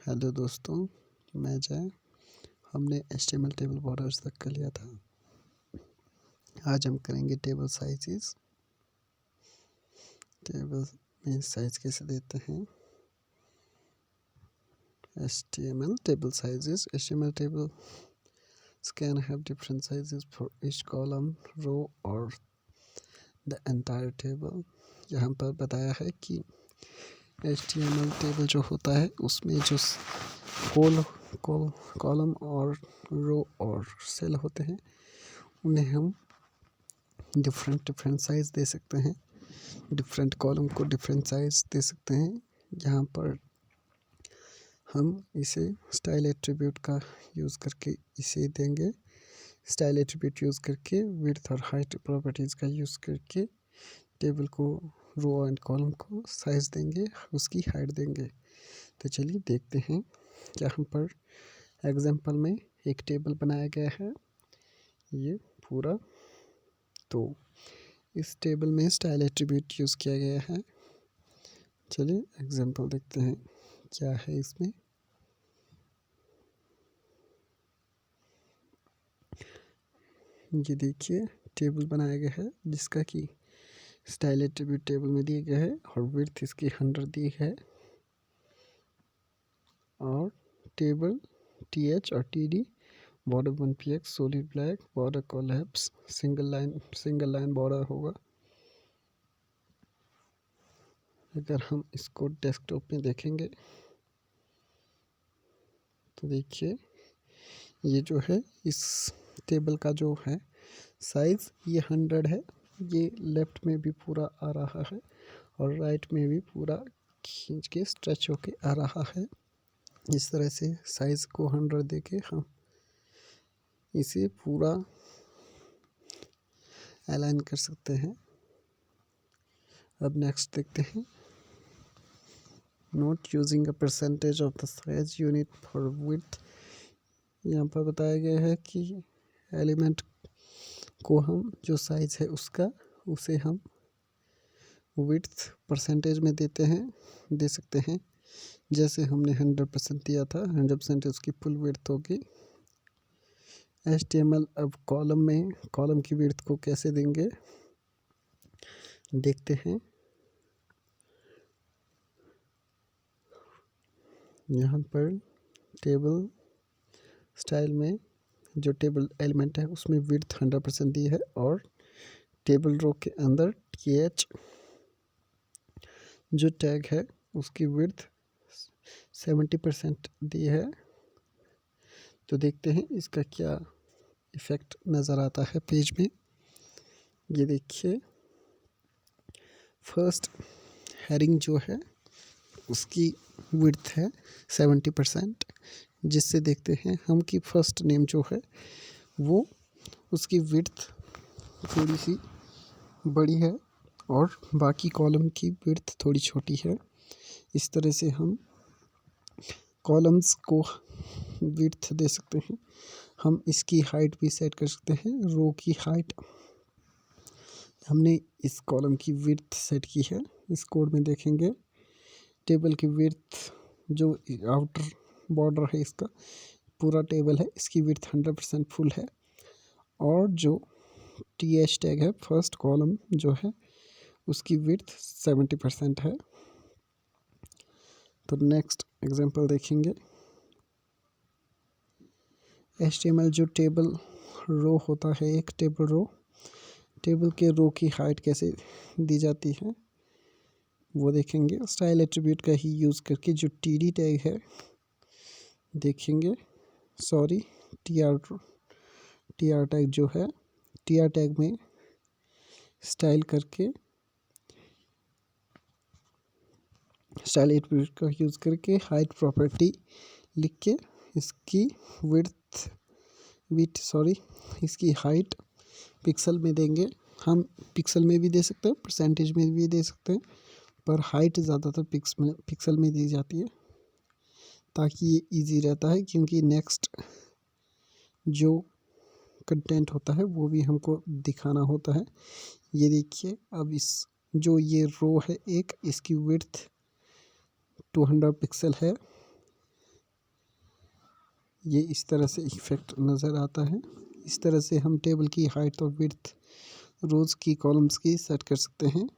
Hello दोस्तों, मैं जय। हमने HTML टेबल बॉर्डर्स तक कर लिया था। आज हम करेंगे टेबल साइजेस। टेबल में साइज कैसे देते हैं। HTML table sizes. HTML tables can have different sizes for each column, row or the entire table. यहाँ पर बताया है कि HTML टेबल जो होता है उसमें जो कॉलम और रो और सेल होते हैं उन्हें हम डिफरेंट साइज दे सकते हैं। डिफरेंट कॉलम को डिफरेंट साइज दे सकते हैं। यहाँ पर हम इसे स्टाइल एट्रीब्यूट का यूज़ करके इसे देंगे। स्टाइल एट्रीब्यूट यूज़ करके विड्थ और हाइट प्रॉपर्टीज़ का यूज़ करके टेबल को रो एंड कॉलम को साइज देंगे, उसकी हाइट देंगे। तो चलिए देखते हैं। यहाँ पर एग्जांपल में एक टेबल बनाया गया है, ये पूरा। तो इस टेबल में स्टाइल एट्रीब्यूट यूज़ किया गया है। चलिए एग्जांपल देखते हैं क्या है इसमें। ये देखिए टेबल बनाया गया है जिसका कि स्टाइल एट्रीब्यूट टेबल में दिया गया है और विड्थ इसकी 100 दी है और टेबल TH और TD border 1px solid black border collapse single line border होगा। अगर हम इसको डेस्कटॉप में देखेंगे तो देखिए ये जो है इस टेबल का जो है साइज़ ये 100 है। ये लेफ़्ट में भी पूरा आ रहा है और राइट में भी पूरा खींच के स्ट्रेच होके आ रहा है। इस तरह से साइज़ को 100 देके हम इसे पूरा अलाइन कर सकते हैं। अब नेक्स्ट देखते हैं। Note using a percentage of the size unit for width. यहाँ पर बताया गया है कि एलिमेंट को हम जो साइज है उसका उसे हम विड्थ परसेंटेज में दे सकते हैं। जैसे हमने 100% दिया था, 100% उसकी फुल विड्थ होगी। HTML अब कॉलम की विड्थ को कैसे देंगे देखते हैं। यहाँ पर टेबल स्टाइल में जो टेबल एलिमेंट है उसमें विड्थ 100% दी है और टेबल रो के अंदर TH जो टैग है उसकी विड्थ 70% दी है। तो देखते हैं इसका क्या इफ़ेक्ट नज़र आता है पेज में। ये देखिए फर्स्ट हेडिंग जो है उसकी विड्थ है 70%, जिससे देखते हैं हम कि फर्स्ट नेम जो है वो उसकी विड्थ थोड़ी सी बड़ी है और बाकी कॉलम की विड्थ थोड़ी छोटी है। इस तरह से हम कॉलम्स को विड्थ दे सकते हैं। हम इसकी हाइट भी सेट कर सकते हैं। रो की हाइट हमने इस कॉलम की विड्थ सेट की है। इस कोड में देखेंगे टेबल की विड्थ जो आउटर बॉर्डर है इसका पूरा टेबल है, इसकी विड्थ 100% फुल है और जो TH टैग है फर्स्ट कॉलम जो है उसकी विड्थ 70% है। तो नेक्स्ट एग्जांपल देखेंगे। HTML जो टेबल रो होता है, एक टेबल के रो की हाइट कैसे दी जाती है वो देखेंगे। स्टाइल एट्रीब्यूट का ही यूज़ करके जो TD टैग है देखेंगे, सॉरी TR टैग जो है, TR टैग में स्टाइल एट्रीब्यूट का यूज़ करके हाइट प्रॉपर्टी लिख के इसकी इसकी हाइट पिक्सल में देंगे। हम पिक्सल में भी दे सकते हैं, परसेंटेज में भी दे सकते हैं, पर हाइट ज़्यादातर पिक्सल में दी जाती है ताकि ये इजी रहता है, क्योंकि नेक्स्ट जो कंटेंट होता है वो भी हमको दिखाना होता है। ये देखिए अब जो ये रो है एक, इसकी विड्थ 200 पिक्सल है ये इस तरह से इफेक्ट नज़र आता है। इस तरह से हम टेबल की हाइट और विड्थ रोज़ की कॉलम्स की सेट कर सकते हैं।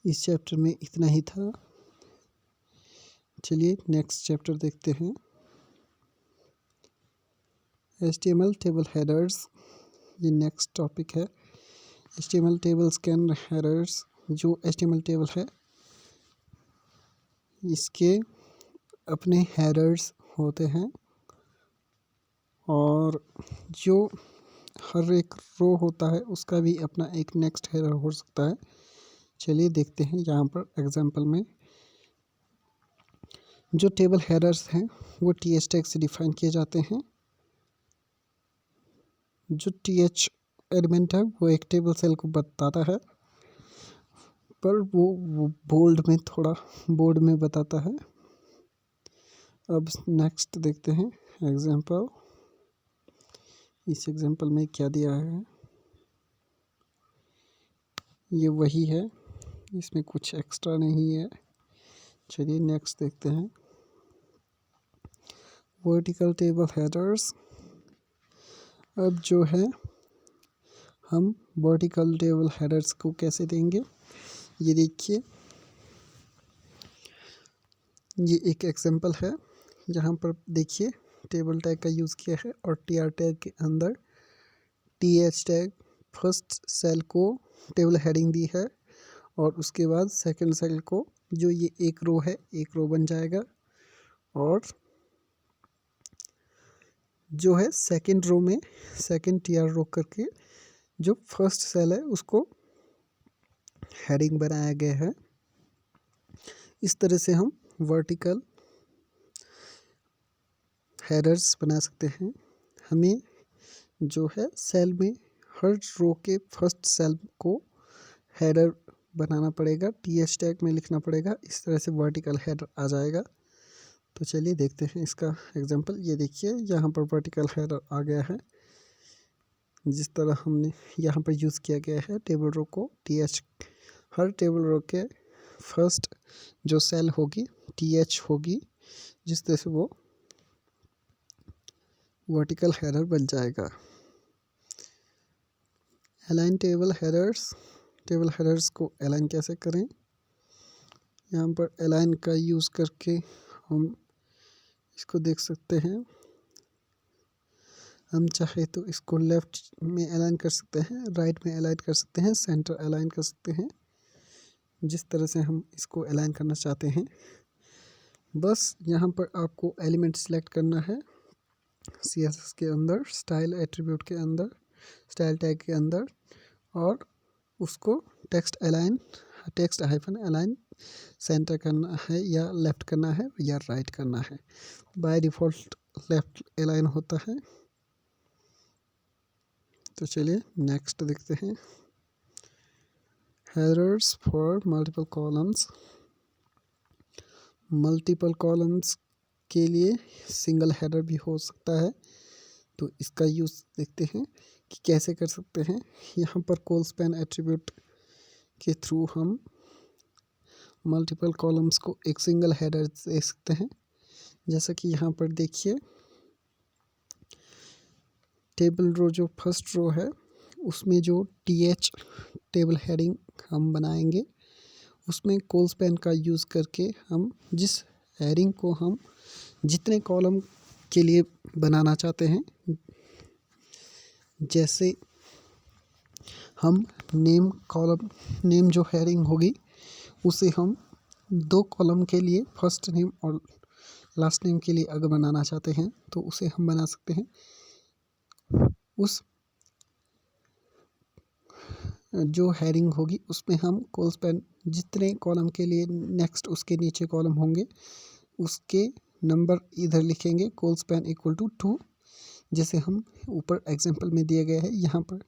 इस चैप्टर में इतना ही था। चलिए नेक्स्ट चैप्टर देखते हैं। HTML टेबल हेडर्स, ये नेक्स्ट टॉपिक है। HTML टेबल्स कैन हेडर्स, जो HTML टेबल है इसके अपने हेडर्स होते हैं और जो हर एक रो होता है उसका भी अपना एक नेक्स्ट हेडर हो सकता है। चलिए देखते हैं यहाँ पर एग्जांपल में। जो टेबल हेडर्स हैं वो th टैग से डिफाइन किए जाते हैं। जो th एलिमेंट है वो एक टेबल सेल को बताता है, पर वो बोल्ड में थोड़ा बोर्ड में बताता है। अब नेक्स्ट देखते हैं एग्जांपल। इस एग्जांपल में क्या दिया है, ये वही है, इसमें कुछ एक्स्ट्रा नहीं है। चलिए नेक्स्ट देखते हैं। Vertical table headers. अब जो है हम वर्टिकल टेबल हेडर्स को कैसे देंगे, ये देखिए। ये एक एग्जांपल है जहाँ पर देखिए टेबल टैग का यूज़ किया है और tr टैग के अंदर th टैग फर्स्ट सेल को टेबल हेडिंग दी है और उसके बाद सेकंड सेल को, जो ये एक रो है, एक रो बन जाएगा। और जो है सेकंड रो में सेकंड tr रो करके जो फर्स्ट सेल है उसको हेडिंग बनाया गया है। इस तरह से हम वर्टिकल हेडर्स बना सकते हैं। हमें जो है सेल में हर रो के फर्स्ट सेल को हेडर बनाना पड़ेगा, th टैग में लिखना पड़ेगा। इस तरह से वर्टिकल हेडर आ जाएगा। तो चलिए देखते हैं इसका एग्जांपल। ये देखिए यहाँ पर वर्टिकल हेडर आ गया है। जिस तरह हमने यहाँ पर यूज़ किया गया है टेबल रो को th, हर टेबल रो के फर्स्ट जो सेल होगी th होगी, जिस तरह से वो वर्टिकल हेडर बन जाएगा। Align table headers. Table headers को अलाइन कैसे करें, यहाँ पर अलाइन का यूज़ करके हम इसको देख सकते हैं। हम चाहे तो इसको लेफ़्ट में अलाइन कर सकते हैं, राइट में अलाइन कर सकते हैं, सेंटर अलाइन कर सकते हैं, जिस तरह से हम इसको अलाइन करना चाहते हैं। बस यहाँ पर आपको एलिमेंट सेलेक्ट करना है CSS के अंदर, स्टाइल एट्रीब्यूट के अंदर, स्टाइल टैग के अंदर, और उसको text align, text hyphen align centre करना है या लेफ़्ट करना है या राइट करना है। बाय डिफ़ॉल्ट लेफ़्ट अलाइन होता है। तो चलिए नेक्स्ट देखते हैं। Headers for multiple columns. Multiple columns के लिए सिंगल हेडर भी हो सकता है, तो इसका यूज़ देखते हैं कि कैसे कर सकते हैं। यहाँ पर कॉल स्पैन एट्रीब्यूट के थ्रू हम मल्टीपल कॉलम्स को एक सिंगल हेडर दे सकते हैं। जैसा कि यहाँ पर देखिए टेबल रो जो फर्स्ट रो है उसमें जो th टेबल हेडिंग हम बनाएंगे, उसमें कॉल स्पैन का यूज़ करके हम जिस हेडिंग को हम जितने कॉलम के लिए बनाना चाहते हैं, जैसे हम नेम कॉलम, नेम जो हेडिंग होगी उसे हम 2 कॉलम के लिए फर्स्ट नेम और लास्ट नेम के लिए अगर बनाना चाहते हैं तो उसे हम बना सकते हैं। उस जो हेडिंग होगी उसमें हम कॉल स्पैन जितने कॉलम के लिए नेक्स्ट उसके नीचे कॉलम होंगे उसके नंबर इधर लिखेंगे, कॉल स्पैन इक्वल टू 2, जैसे हम ऊपर एग्जांपल में दिया गया है। यहाँ पर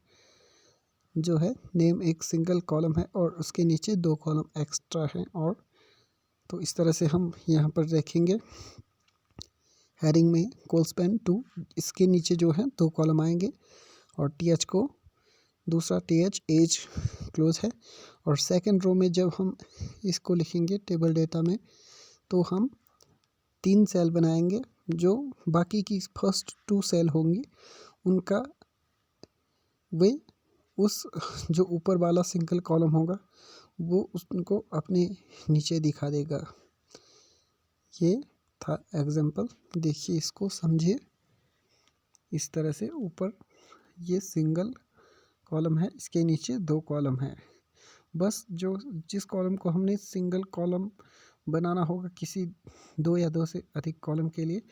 जो है नेम एक सिंगल कॉलम है और उसके नीचे 2 कॉलम एक्स्ट्रा हैं, और तो इस तरह से हम यहाँ पर देखेंगे हेडिंग में कॉल स्पैन 2, इसके नीचे जो है 2 कॉलम आएंगे और th को दूसरा th एज क्लोज है। और सेकंड रो में जब हम इसको लिखेंगे टेबल डेटा में, तो हम 3 सेल बनाएंगे। जो बाकी की फर्स्ट 2 सेल होंगी उनका वे उस जो ऊपर वाला सिंगल कॉलम होगा वो उनको अपने नीचे दिखा देगा। ये था एग्जाम्पल, देखिए इसको समझिए। इस तरह से ऊपर ये सिंगल कॉलम है, इसके नीचे 2 कॉलम है। बस जिस कॉलम को हमने सिंगल कॉलम बनाना होगा किसी 2 या 2 से अधिक कॉलम के लिए,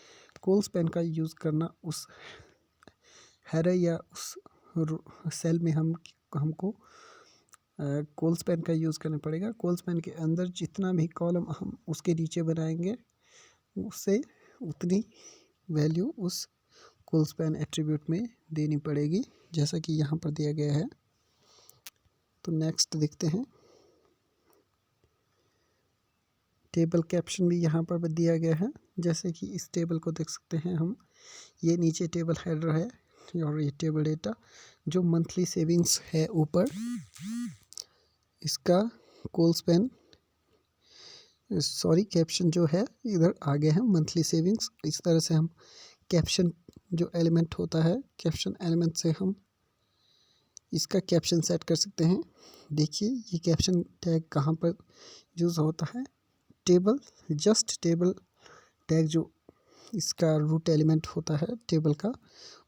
कोल्स पेन का यूज़ करना उस हैरे या उस सेल में हमको कोल्स पेन का यूज़ करना पड़ेगा। कोल्स पेन के अंदर जितना भी कॉलम हम उसके नीचे बनाएंगे उससे उतनी वैल्यू उस कोल्स पेन एट्रीब्यूट में देनी पड़ेगी, जैसा कि यहाँ पर दिया गया है। तो नेक्स्ट देखते हैं। टेबल कैप्शन भी यहाँ पर दिया गया है, जैसे कि इस टेबल को देख सकते हैं हम। ये नीचे टेबल हेडर है और ये टेबल डेटा जो मंथली सेविंग्स है ऊपर, इसका कोल्स पेन कैप्शन जो है इधर आगे है मंथली सेविंग्स। इस तरह से हम कैप्शन जो एलिमेंट होता है, कैप्शन एलिमेंट से हम इसका कैप्शन सेट कर सकते हैं। देखिए ये कैप्शन टैग कहाँ पर यूज़ होता है। टेबल टैग जो इसका रूट एलिमेंट होता है टेबल का,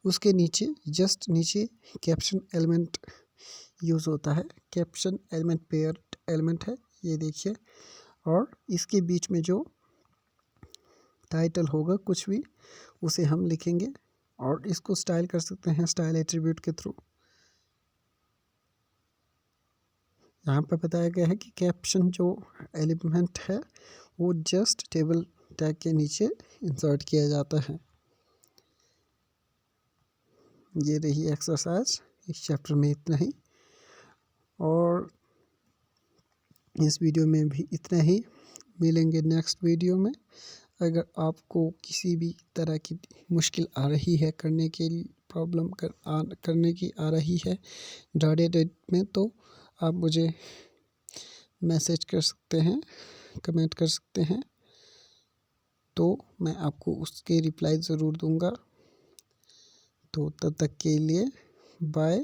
उसके नीचे जस्ट नीचे कैप्शन एलिमेंट यूज़ होता है। कैप्शन एलिमेंट पेयर एलिमेंट है, ये देखिए। और इसके बीच में जो टाइटल होगा कुछ भी, उसे हम लिखेंगे और इसको स्टाइल कर सकते हैं स्टाइल एट्रीब्यूट के थ्रू। यहाँ पर बताया गया है कि कैप्शन जो एलिमेंट है वो जस्ट टेबल टैग के नीचे इंसर्ट किया जाता है। ये रही एक्सरसाइज, इस चैप्टर में इतना ही, और इस वीडियो में भी इतना ही। मिलेंगे नेक्स्ट वीडियो में। अगर आपको किसी भी तरह की मुश्किल आ रही है करने की आ रही है डाटा में, तो आप मुझे मैसेज कर सकते हैं, कमेंट कर सकते हैं, तो मैं आपको उसके रिप्लाई ज़रूर दूंगा। तो तब तक के लिए बाय।